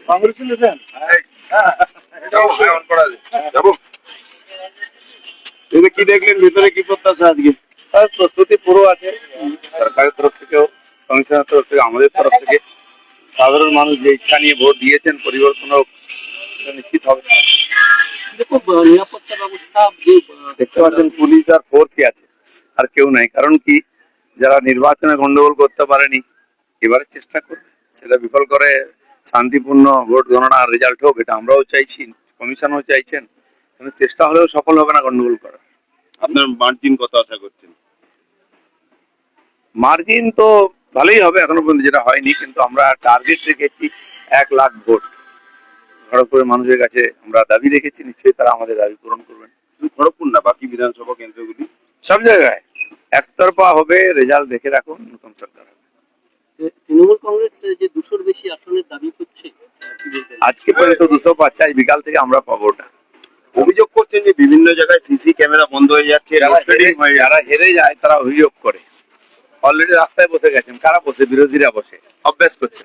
Congratulation. কি দেখলেন ভিতরে, কি প্রত্যাশা আজকে? প্রস্তুতি পুরো আছে সরকারের তরফ থেকেও, কমিশনের তরফ থেকে, আমাদের তরফ থেকে। সাধারণ মানুষ যে ইচ্ছা নিয়ে ভোট দিয়েছেন পরিবর্তন হোক, নিশ্চিত হবে। নিরাপত্তা ব্যবস্থা দেখতে পাচ্ছেন পুলিশ আর ফোর্সই আছে, আর কেউ নাই। কারণ কি, যারা নির্বাচনে গন্ডগোল করতে পারেনি এবারে চেষ্টা করবে সেটা বিফল করে শান্তিপূর্ণ ভোট গণনার রেজাল্ট হোক, এটা আমরাও চাইছি, কমিশনও চাইছেন। কিন্তু চেষ্টা হলেও সফল হবে না গন্ডগোল করা। আপনার মার্জিন কত আশা করছেন? মার্জিন তো ভালোই হবে, এখনো পর্যন্ত যেটা হয়নি, কিন্তু আমরা টার্গেট রেখেছি 1 লাখ ভোট। খড়গপুরের মানুষের কাছে আমরা দাবি রেখেছি, নিশ্চয়ই তারা আমাদের দাবি পূরণ করবেন। শুধু খড়গপুর না, বাকি বিধানসভা কেন্দ্রগুলি সব জায়গায় একতরফা হবে, রেজাল্ট দেখে রাখুন, নতুন সরকার হবে। তৃণমূল কংগ্রেস যে 200-র বেশি আসনের দাবি করছে, আজকে পর্যন্ত 200 পাচ্ছে, আজ বিকাল থেকে আমরা পাবো ওটা। অভিযোগ করছেন যে বিভিন্ন জায়গায় সিসি ক্যামেরা বন্ধ হয়ে যাচ্ছে, যারা হেরে যায় তারা অভিযোগ করে। অলরেডি রাস্তায় বসে গেছেন, কারা বসে? বিরোধীরা বসে অভ্যাস করছে।